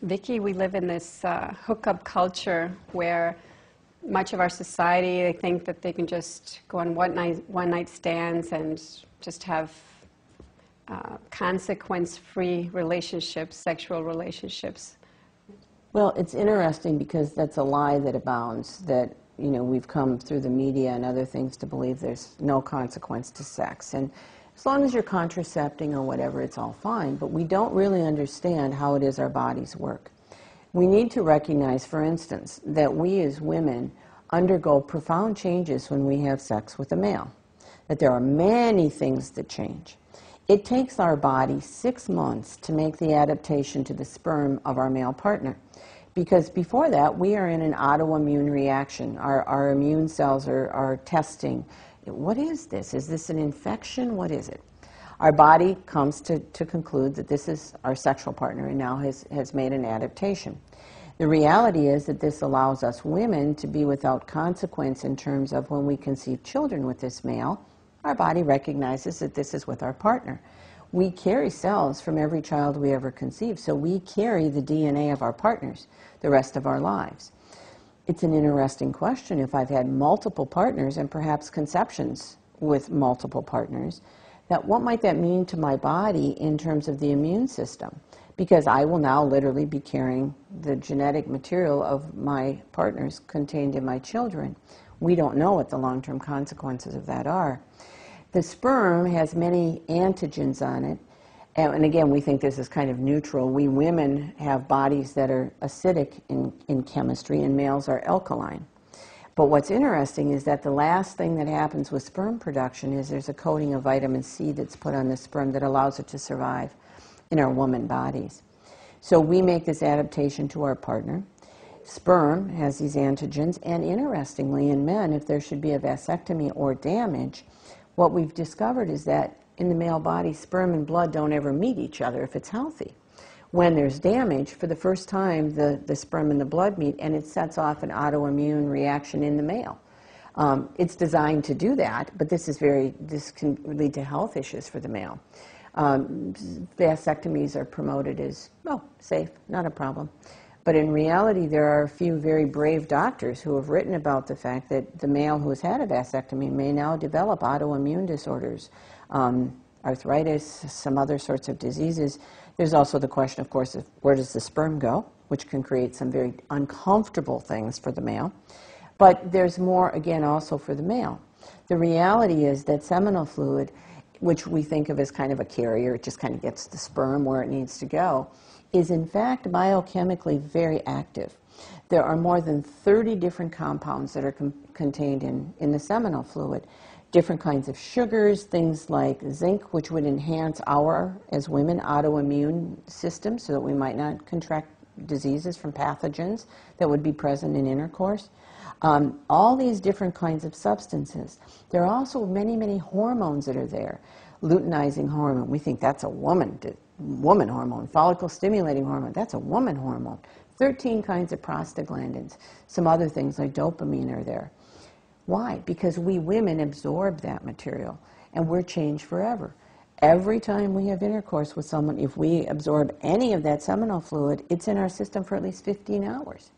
Vicky, we live in this hookup culture where much of our society, they think that they can just go on one night stands and just have consequence-free relationships, sexual relationships. Well, it's interesting because that's a lie that abounds, that, you know, we've come through the media and other things to believe there's no consequence to sex. And as long as you're contracepting or whatever, it's all fine. But we don't really understand how it is our bodies work. We need to recognize, for instance, that we as women undergo profound changes when we have sex with a male, that there are many things that change. It takes our body 6 months to make the adaptation to the sperm of our male partner, because before that we are in an autoimmune reaction. Our immune cells are testing. What is this? Is this an infection? What is it? Our body comes to conclude that this is our sexual partner and now has made an adaptation. The reality is that this allows us women to be without consequence in terms of when we conceive children with this male, our body recognizes that this is with our partner. We carry cells from every child we ever conceive, so we carry the DNA of our partners the rest of our lives. It's an interesting question. If I've had multiple partners and perhaps conceptions with multiple partners, that what might that mean to my body in terms of the immune system? Because I will now literally be carrying the genetic material of my partners contained in my children. We don't know what the long-term consequences of that are. The sperm has many antigens on it, and again, we think this is kind of neutral. We women have bodies that are acidic in chemistry, and males are alkaline. But what's interesting is that the last thing that happens with sperm production is there's a coating of vitamin C that's put on the sperm that allows it to survive in our woman bodies. So we make this adaptation to our partner. Sperm has these antigens, and interestingly, in men, if there should be a vasectomy or damage, what we've discovered is that in the male body, sperm and blood don't ever meet each other if it's healthy. When there's damage, for the first time, the sperm and the blood meet, and it sets off an autoimmune reaction in the male. It's designed to do that, but this can lead to health issues for the male. Vasectomies are promoted as, well, safe, not a problem. But in reality, there are a few very brave doctors who have written about the fact that the male who has had a vasectomy may now develop autoimmune disorders, arthritis, some other sorts of diseases. There's also the question, of course, of where does the sperm go, which can create some very uncomfortable things for the male. But there's more, again, also for the male. The reality is that seminal fluid, which we think of as kind of a carrier, it just kind of gets the sperm where it needs to go, is in fact biochemically very active. There are more than 30 different compounds that are contained in the seminal fluid. Different kinds of sugars, things like zinc, which would enhance our, as women, autoimmune system so that we might not contract diseases from pathogens that would be present in intercourse. All these different kinds of substances. There are also many, many hormones that are there. Luteinizing hormone, we think that's a woman hormone. Follicle stimulating hormone, that's a woman hormone. 13 kinds of prostaglandins. Some other things like dopamine are there. Why? Because we women absorb that material, and we're changed forever. Every time we have intercourse with someone, if we absorb any of that seminal fluid, it's in our system for at least 15 hours.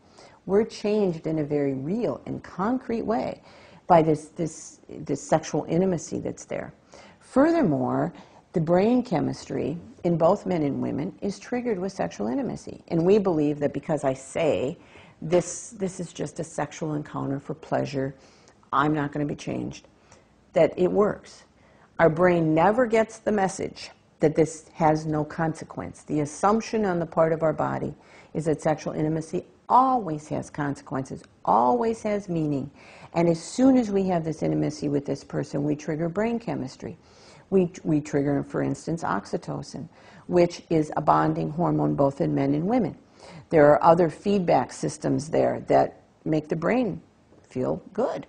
We're changed in a very real and concrete way by this sexual intimacy that's there. Furthermore, the brain chemistry in both men and women is triggered with sexual intimacy. And we believe that because I say this is just a sexual encounter for pleasure, I'm not going to be changed, that it works. Our brain never gets the message that this has no consequence. The assumption on the part of our body is that sexual intimacy always has consequences, always has meaning. And as soon as we have this intimacy with this person, we trigger brain chemistry. We trigger, for instance, oxytocin, which is a bonding hormone both in men and women. There are other feedback systems there that make the brain feel good.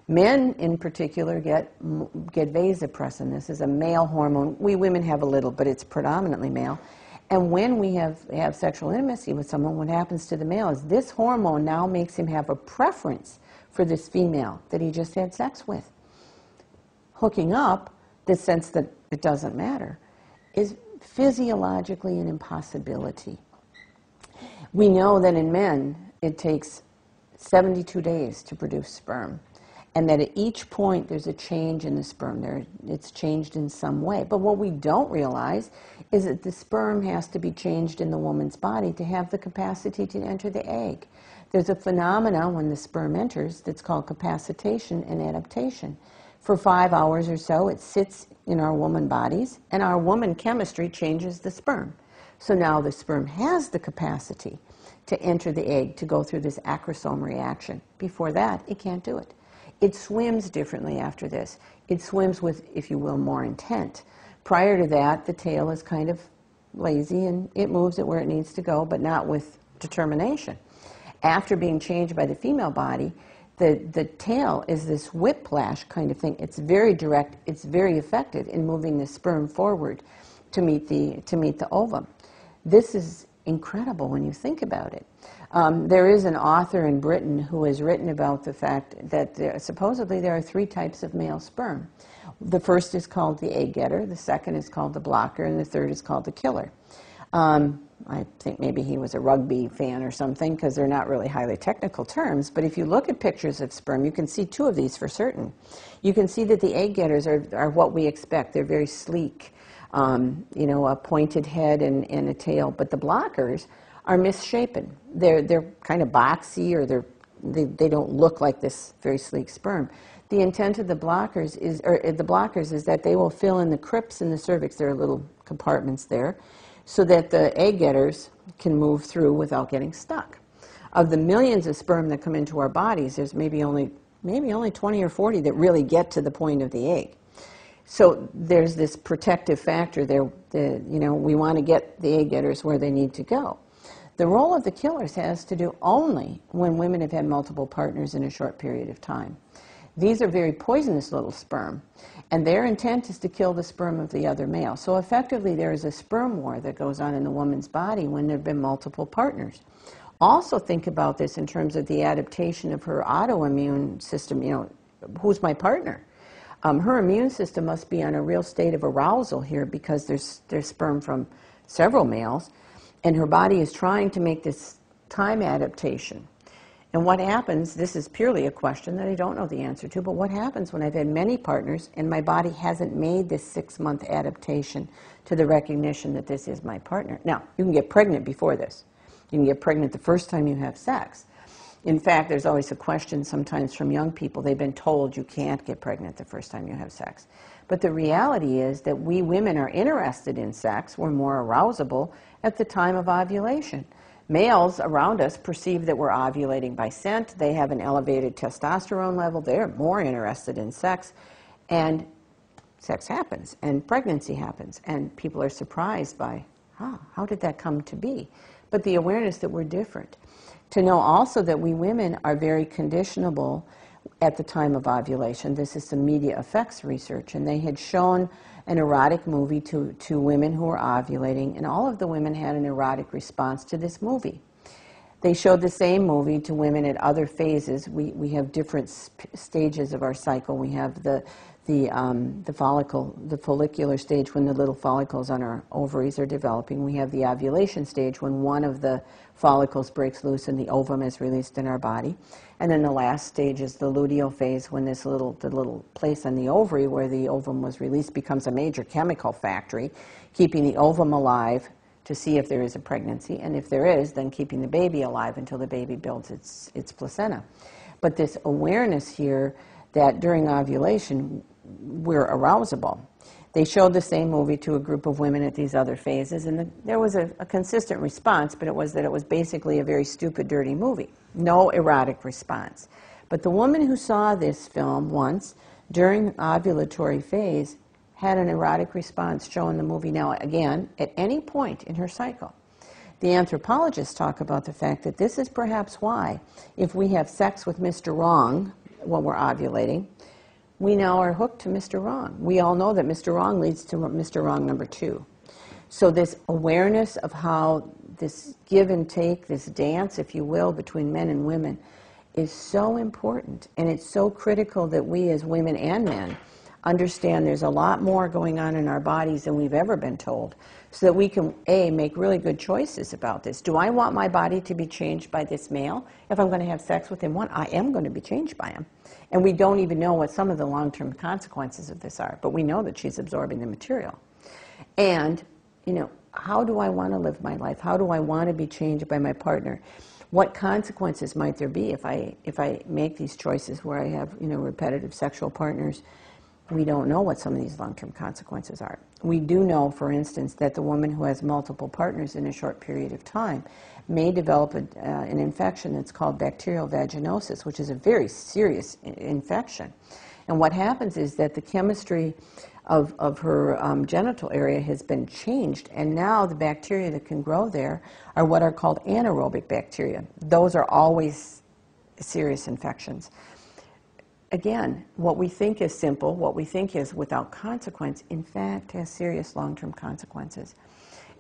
Men, in particular, get vasopressin. This is a male hormone. We women have a little, but it's predominantly male. And when we have sexual intimacy with someone, what happens to the male is this hormone now makes him have a preference for this female that he just had sex with. Hooking up, this sense that it doesn't matter, is physiologically an impossibility. We know that in men, it takes 72 days to produce sperm, and that at each point there's a change in the sperm. It's changed in some way. But what we don't realize is that the sperm has to be changed in the woman's body to have the capacity to enter the egg. There's a phenomenon when the sperm enters that's called capacitation and adaptation. For 5 hours or so, it sits in our woman bodies, and our woman chemistry changes the sperm. So now the sperm has the capacity to enter the egg, to go through this acrosome reaction. Before that, it can't do it. It swims differently after this. It swims with, if you will, more intent. Prior to that, the tail is kind of lazy, and it moves it where it needs to go, but not with determination. After being changed by the female body, the tail is this whiplash kind of thing. It's very direct. It's very effective in moving the sperm forward to meet the ovum. This is incredible when you think about it. There is an author in Britain who has written about the fact that supposedly there are 3 types of male sperm. The first is called the egg getter, the second is called the blocker, and the third is called the killer. I think maybe he was a rugby fan or something, because they're not really highly technical terms, but if you look at pictures of sperm, you can see 2 of these for certain. You can see that the egg getters are what we expect. They're very sleek, you know, a pointed head and a tail, but the blockers are misshapen. They're kind of boxy, or they don't look like this very sleek sperm. The intent of the blockers is that they will fill in the crypts in the cervix. There are little compartments there, so that the egg getters can move through without getting stuck. Of the millions of sperm that come into our bodies, there's maybe only 20 or 40 that really get to the point of the egg. So there's this protective factor there. You know, we want to get the egg getters where they need to go. The role of the killers has to do only when women have had multiple partners in a short period of time. These are very poisonous little sperm, and their intent is to kill the sperm of the other male. So effectively, there is a sperm war that goes on in the woman's body when there have been multiple partners. Also think about this in terms of the adaptation of her autoimmune system. You know, who's my partner? Her immune system must be on a real state of arousal here, because there's sperm from several males, and her body is trying to make this time adaptation. And what happens, this is purely a question that I don't know the answer to, but what happens when I've had many partners and my body hasn't made this 6-month adaptation to the recognition that this is my partner? Now, you can get pregnant before this. You can get pregnant the first time you have sex. In fact, there's always a question sometimes from young people. They've been told you can't get pregnant the first time you have sex. But the reality is that we women are interested in sex. We're more arousable at the time of ovulation. Males around us perceive that we're ovulating by scent. They have an elevated testosterone level. They're more interested in sex. And sex happens, and pregnancy happens. And people are surprised by, how did that come to be? But the awareness that we're different. To know also that we women are very conditionable at the time of ovulation. This is some media effects research, and they had shown an erotic movie to women who were ovulating, and all of the women had an erotic response to this movie. They showed the same movie to women at other phases. We have different stages of our cycle. We have the follicular stage, when the little follicles on our ovaries are developing. We have the ovulation stage, when one of the follicles breaks loose and the ovum is released in our body. And then the last stage is the luteal phase, when the little place on the ovary where the ovum was released becomes a major chemical factory, keeping the ovum alive to see if there is a pregnancy, and if there is, then keeping the baby alive until the baby builds its placenta. But this awareness here that during ovulation we're arousable. They showed the same movie to a group of women at these other phases, and there was a consistent response, but it was that it was basically a very stupid, dirty movie. No erotic response. But the woman who saw this film once during ovulatory phase had an erotic response showing the movie. Now, again, at any point in her cycle. The anthropologists talk about the fact that this is perhaps why, if we have sex with Mr. Wrong when we're ovulating, we now are hooked to Mr. Wrong. We all know that Mr. Wrong leads to Mr. Wrong number 2. So this awareness of how this give and take, this dance, if you will, between men and women is so important, and it's so critical that we as women and men understand there's a lot more going on in our bodies than we've ever been told, so that we can, A, make really good choices about this. Do I want my body to be changed by this male? If I'm going to have sex with him, I am going to be changed by him. And we don't even know what some of the long-term consequences of this are, but we know that she's absorbing the material. And, you know, how do I want to live my life? How do I want to be changed by my partner? What consequences might there be if I make these choices where I have, you know, repetitive sexual partners? We don't know what some of these long-term consequences are. We do know, for instance, that the woman who has multiple partners in a short period of time may develop an infection that's called bacterial vaginosis, which is a very serious infection. And what happens is that the chemistry of her genital area has been changed, and now the bacteria that can grow there are what are called anaerobic bacteria. Those are always serious infections. Again, what we think is simple, what we think is without consequence, in fact has serious long-term consequences.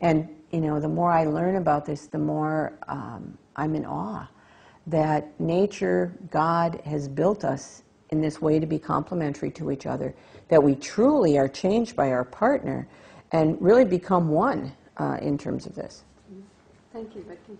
And, you know, the more I learn about this, the more I'm in awe that nature, God, has built us in this way to be complementary to each other, that we truly are changed by our partner and really become one in terms of this. Thank you, Vicki.